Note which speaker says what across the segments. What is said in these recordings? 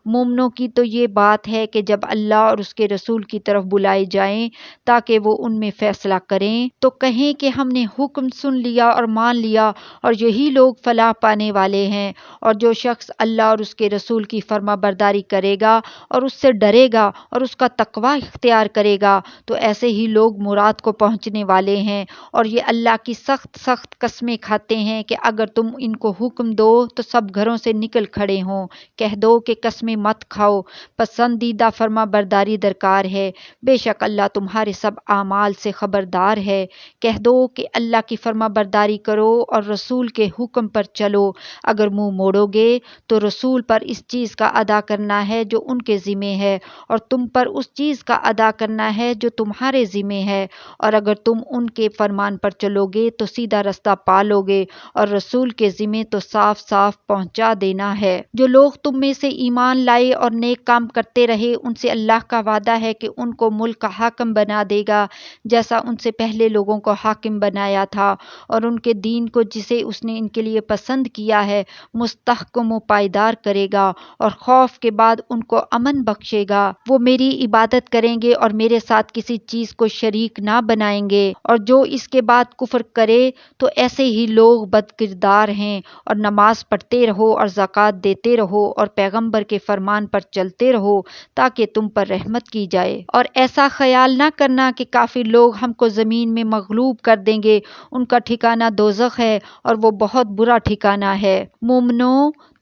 Speaker 1: مومنوں کی تو یہ بات ہے کہ جب اللہ اور اس کے رسول کی طرف بلائے جائیں تاکہ وہ ان میں فیصلہ کریں تو کہیں کہ ہم نے حکم سن لیا اور مان لیا اور یہی لوگ فلاح پانے والے ہیں۔ اور جو شخص اللہ اور اس کے رسول کی فرما برداری کرے گا اور اس سے ڈرے گا اور اس کا تقوی اختیار کرے گا تو ایسے ہی لوگ مراد کو پہنچنے والے ہیں۔ اور یہ اللہ کی سخت سخت قسمیں کھاتے ہیں کہ اگر تم ان کو حکم دو تو سب گھروں سے نکل کھڑے ہوں۔ کہہ دو کہ قسمیں مت کھاؤ، پسندیدہ فرما برداری درکار ہے، بے شک اللہ تمہارے سب اعمال سے خبردار ہے۔ کہہ دو کہ اللہ کی فرما برداری کرو اور رسول کے حکم پر چلو۔ اگر منہ موڑو گے تو رسول پر اس چیز کا ادا کرنا ہے جو ان کے ذمہ ہے اور تم پر اس چیز کا ادا کرنا ہے جو تمہارے ذمہ ہے، اور اگر تم ان کے فرمان پر چلو گے تو سیدھا رستہ پا لو گے، اور رسول کے ذمہ تو صاف صاف پہنچا دینا ہے۔ جو لوگ تم میں سے ایمان لائے اور نیک کام کرتے رہے ان سے اللہ کا وعدہ ہے کہ ان کو ملک کا حاکم بنا دے گا جیسا ان سے پہلے لوگوں کو حاکم بنایا تھا، اور ان کے دین کو جسے اس نے ان کے لیے پسند کیا ہے مستحکم و پائیدار کرے گا، اور خوف کے بعد ان کو امن بخشے گا۔ وہ میری عبادت کریں گے اور میرے ساتھ کسی چیز کو شریک نہ بنائیں گے، اور جو اس کے بعد کفر کرے تو ایسے ہی لوگ بد کردار ہیں۔ اور نماز پڑھتے رہو اور زکوٰۃ دیتے رہو اور پیغمبر کے فرمان پر چلتے رہو تاکہ تم پر رحمت کی جائے، اور ایسا خیال نہ کرنا کہ کافر لوگ ہم کو زمین میں مغلوب کر دیں گے، ان کا ٹھکانہ دوزخ ہے اور وہ بہت برا ٹھکانہ ہے۔ مومنو،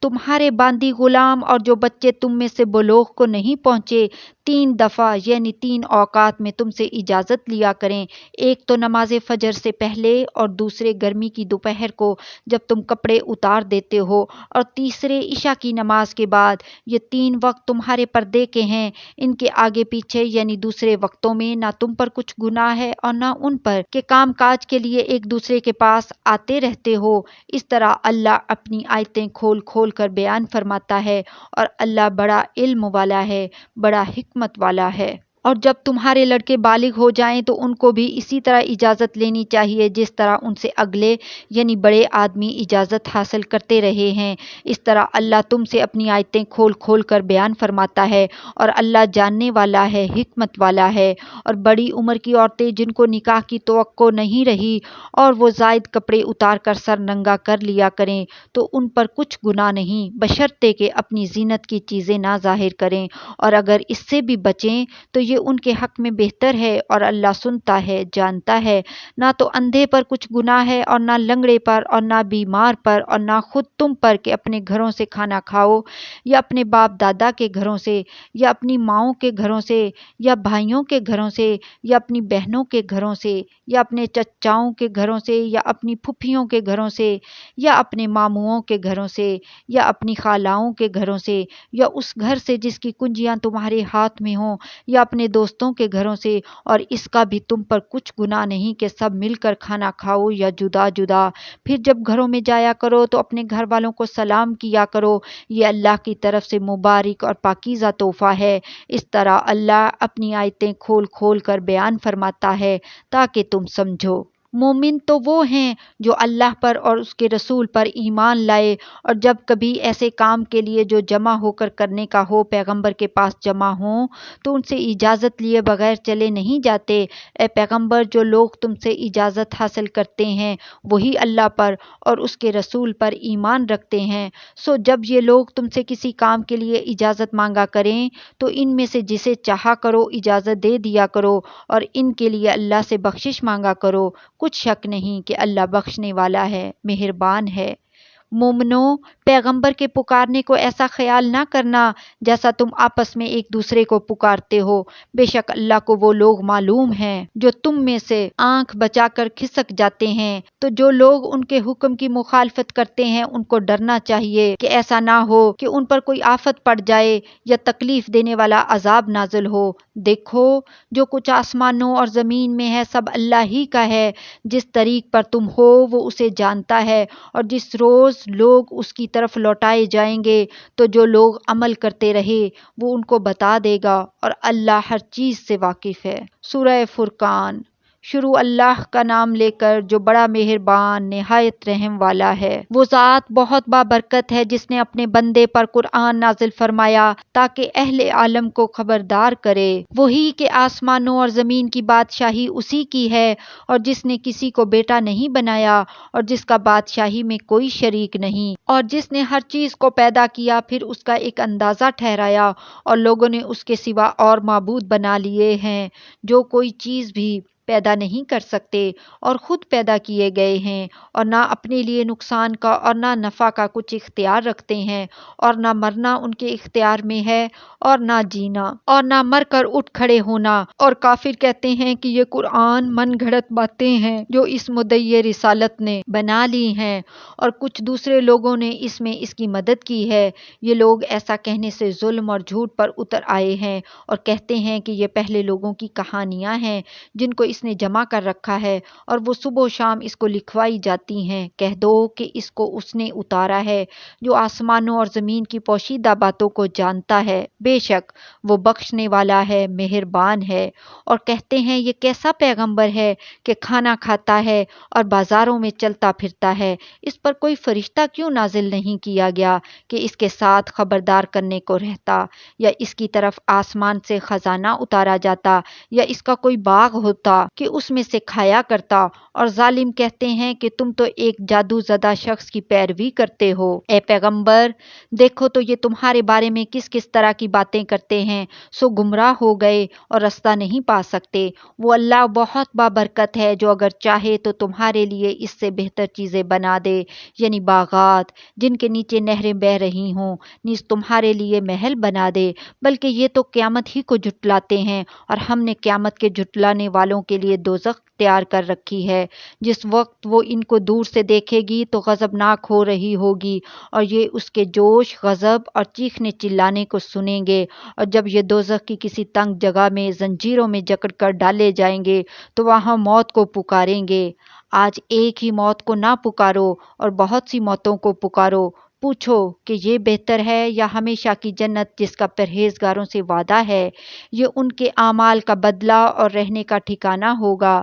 Speaker 1: تمہارے باندی غلام اور جو بچے تم میں سے بلوغ کو نہیں پہنچے 3 دفعہ یعنی 3 اوقات میں تم سے اجازت لیا کریں، ایک تو نماز فجر سے پہلے، اور دوسرے گرمی کی دوپہر کو جب تم کپڑے اتار دیتے ہو، اور تیسرے عشاء کی نماز کے بعد۔ یہ 3 وقت تمہارے پردے کے ہیں، ان کے آگے پیچھے یعنی دوسرے وقتوں میں نہ تم پر کچھ گناہ ہے اور نہ ان پر کہ کام کاج کے لیے ایک دوسرے کے پاس آتے رہتے ہو۔ اس طرح اللہ اپنی آیتیں کھول کھول کر بیان فرماتا ہے، اور اللہ بڑا علم والا ہے، بڑا حکمت والا ہے۔ اور جب تمہارے لڑکے بالغ ہو جائیں تو ان کو بھی اسی طرح اجازت لینی چاہیے جس طرح ان سے اگلے یعنی بڑے آدمی اجازت حاصل کرتے رہے ہیں۔ اس طرح اللہ تم سے اپنی آیتیں کھول کھول کر بیان فرماتا ہے، اور اللہ جاننے والا ہے، حکمت والا ہے۔ اور بڑی عمر کی عورتیں جن کو نکاح کی توقع نہیں رہی اور وہ زائد کپڑے اتار کر سر ننگا کر لیا کریں تو ان پر کچھ گناہ نہیں، بشرطے کہ اپنی زینت کی چیزیں نہ ظاہر کریں، اور اگر اس سے بھی بچیں تو یہ ان کے حق میں بہتر ہے، اور اللہ سنتا ہے، جانتا ہے۔ نہ تو اندھے پر کچھ گناہ ہے اور نہ لنگڑے پر اور نہ بیمار پر اور نہ خود تم پر کہ اپنے گھروں سے کھانا کھاؤ، یا اپنے باپ دادا کے گھروں سے، یا اپنی ماؤں کے گھروں سے، یا بھائیوں کے گھروں سے، یا اپنی بہنوں کے گھروں سے، یا اپنے چچاؤں کے گھروں سے، یا اپنی پھوپھیوں کے گھروں سے، یا اپنے ماموؤں کے گھروں سے، یا اپنی خالاؤں کے گھروں سے، یا اس گھر سے جس کی کنجیاں تمہارے ہاتھ میں ہوں، یا اپنے دوستوں کے گھروں سے، اور اس کا بھی تم پر کچھ گناہ نہیں کہ سب مل کر کھانا کھاؤ یا جدا جدا۔ پھر جب گھروں میں جایا کرو تو اپنے گھر والوں کو سلام کیا کرو، یہ اللہ کی طرف سے مبارک اور پاکیزہ تحفہ ہے۔ اس طرح اللہ اپنی آیتیں کھول کھول کر بیان فرماتا ہے تاکہ تم سمجھو۔ مومن تو وہ ہیں جو اللہ پر اور اس کے رسول پر ایمان لائے، اور جب کبھی ایسے کام کے لیے جو جمع ہو کر کرنے کا ہو پیغمبر کے پاس جمع ہوں تو ان سے اجازت لیے بغیر چلے نہیں جاتے۔ اے پیغمبر، جو لوگ تم سے اجازت حاصل کرتے ہیں وہی اللہ پر اور اس کے رسول پر ایمان رکھتے ہیں، سو جب یہ لوگ تم سے کسی کام کے لیے اجازت مانگا کریں تو ان میں سے جسے چاہا کرو اجازت دے دیا کرو، اور ان کے لیے اللہ سے بخشش مانگا کرو، کچھ شک نہیں کہ اللہ بخشنے والا ہے، مہربان ہے۔ مومنو، پیغمبر کے پکارنے کو ایسا خیال نہ کرنا جیسا تم آپس میں ایک دوسرے کو پکارتے ہو، بے شک اللہ کو وہ لوگ معلوم ہیں جو تم میں سے آنکھ بچا کر کھسک جاتے ہیں۔ تو جو لوگ ان کے حکم کی مخالفت کرتے ہیں ان کو ڈرنا چاہیے کہ ایسا نہ ہو کہ ان پر کوئی آفت پڑ جائے یا تکلیف دینے والا عذاب نازل ہو۔ دیکھو، جو کچھ آسمانوں اور زمین میں ہے سب اللہ ہی کا ہے، جس طریق پر تم ہو وہ اسے جانتا ہے، اور جس روز لوگ اس کی طرف لوٹائے جائیں گے تو جو لوگ عمل کرتے رہے وہ ان کو بتا دے گا، اور اللہ ہر چیز سے واقف ہے۔ سورہ فرقان۔ شروع اللہ کا نام لے کر جو بڑا مہربان نہایت رحم والا ہے۔ وہ ذات بہت بابرکت ہے جس نے اپنے بندے پر قرآن نازل فرمایا تاکہ اہل عالم کو خبردار کرے۔ وہی کہ آسمانوں اور زمین کی بادشاہی اسی کی ہے، اور جس نے کسی کو بیٹا نہیں بنایا اور جس کا بادشاہی میں کوئی شریک نہیں، اور جس نے ہر چیز کو پیدا کیا پھر اس کا ایک اندازہ ٹھہرایا، اور لوگوں نے اس کے سوا اور معبود بنا لیے ہیں جو کوئی چیز بھی پیدا نہیں کر سکتے اور خود پیدا کیے گئے ہیں، اور نہ اپنے لیے نقصان کا اور نہ نفع کا کچھ اختیار رکھتے ہیں، اور نہ مرنا ان کے اختیار میں ہے اور نہ جینا اور نہ مر کر اٹھ کھڑے ہونا۔ اور کافر کہتے ہیں کہ یہ قرآن من گھڑت باتیں ہیں جو اس مدعی رسالت نے بنا لی ہیں، اور کچھ دوسرے لوگوں نے اس میں اس کی مدد کی ہے۔ یہ لوگ ایسا کہنے سے ظلم اور جھوٹ پر اتر آئے ہیں اور کہتے ہیں کہ یہ پہلے لوگوں کی کہانیاں ہیں جن کو اس نے جمع کر رکھا ہے، اور وہ صبح و شام اس کو لکھوائی جاتی ہیں۔ کہہ دو کہ اس کو اس نے اتارا ہے جو آسمانوں اور زمین کی پوشیدہ باتوں کو جانتا ہے، بے شک وہ بخشنے والا ہے، مہربان ہے۔ اور کہتے ہیں یہ کیسا پیغمبر ہے کہ کھانا کھاتا ہے اور بازاروں میں چلتا پھرتا ہے، اس پر کوئی فرشتہ کیوں نازل نہیں کیا گیا کہ اس کے ساتھ خبردار کرنے کو رہتا، یا اس کی طرف آسمان سے خزانہ اتارا جاتا، یا اس کا کوئی باغ ہوتا کہ اس میں سے کھایا کرتا۔ اور ظالم کہتے ہیں کہ تم تو ایک جادو زدہ شخص کی پیروی کرتے ہو۔ اے پیغمبر دیکھو تو یہ تمہارے بارے میں کس کس طرح کی باتیں کرتے ہیں، سو گمراہ ہو گئے اور رستہ نہیں پا سکتے۔ وہ اللہ بہت بابرکت ہے جو اگر چاہے تو تمہارے لیے اس سے بہتر چیزیں بنا دے، یعنی باغات جن کے نیچے نہریں بہہ رہی ہوں، نیز تمہارے لیے محل بنا دے، بلکہ یہ تو قیامت ہی کو جھٹلاتے ہیں، اور ہم نے قیامت کے جھٹلانے والوں کے لیے دوزخ تیار کر رکھی ہے، جس وقت وہ ان کو دور سے دیکھے گی تو غضبناک ہو رہی ہوگی، اور یہ اس کے جوش، غضب اور چیخنے چلانے کو سنیں گے۔ اور جب یہ دوزخ کی کسی تنگ جگہ میں زنجیروں میں جکڑ کر ڈالے جائیں گے تو وہاں موت کو پکاریں گے۔ آج ایک ہی موت کو نہ پکارو اور بہت سی موتوں کو پکارو، پوچھو کہ یہ بہتر ہے یا ہمیشہ کی جنت جس کا پرہیزگاروں سے وعدہ ہے، یہ ان کے اعمال کا بدلہ اور رہنے کا ٹھکانہ ہوگا،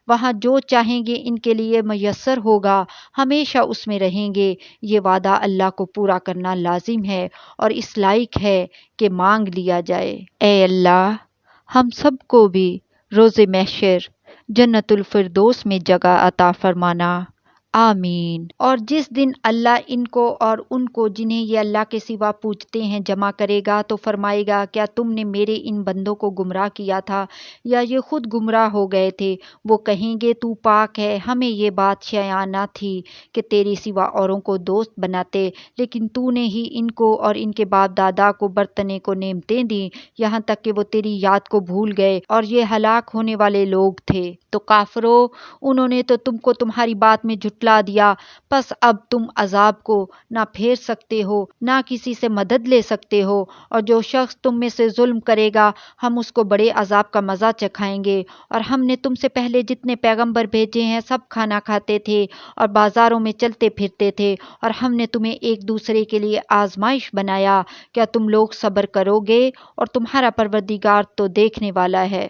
Speaker 1: وہاں جو چاہیں گے ان کے لیے میسر ہوگا، ہمیشہ اس میں رہیں گے۔ یہ وعدہ اللہ کو پورا کرنا لازم ہے اور اس لائق ہے کہ مانگ لیا جائے۔ اے اللہ ہم سب کو بھی روز محشر جنت الفردوس میں جگہ عطا فرمانا، آمین۔ اور جس دن اللہ ان کو اور ان کو جنہیں یہ اللہ کے سوا پوجتے ہیں جمع کرے گا تو فرمائے گا کیا تم نے میرے ان بندوں کو گمراہ کیا تھا یا یہ خود گمراہ ہو گئے تھے؟ وہ کہیں گے تو پاک ہے، ہمیں یہ بات شایع نہ تھی کہ تیرے سوا اوروں کو دوست بناتے، لیکن تو نے ہی ان کو اور ان کے باپ دادا کو برتنے کو نعمتیں دیں یہاں تک کہ وہ تیری یاد کو بھول گئے، اور یہ ہلاک ہونے والے لوگ تھے۔ تو کافرو انہوں نے تو تم کو تمہاری بات میں جھٹلا دیا، پس اب تم عذاب کو نہ پھیر سکتے ہو نہ کسی سے مدد لے سکتے ہو، اور جو شخص تم میں سے ظلم کرے گا ہم اس کو بڑے عذاب کا مزہ چکھائیں گے۔ اور ہم نے تم سے پہلے جتنے پیغمبر بھیجے ہیں سب کھانا کھاتے تھے اور بازاروں میں چلتے پھرتے تھے، اور ہم نے تمہیں ایک دوسرے کے لیے آزمائش بنایا، کیا تم لوگ صبر کرو گے؟ اور تمہارا پروردگار تو دیکھنے والا ہے۔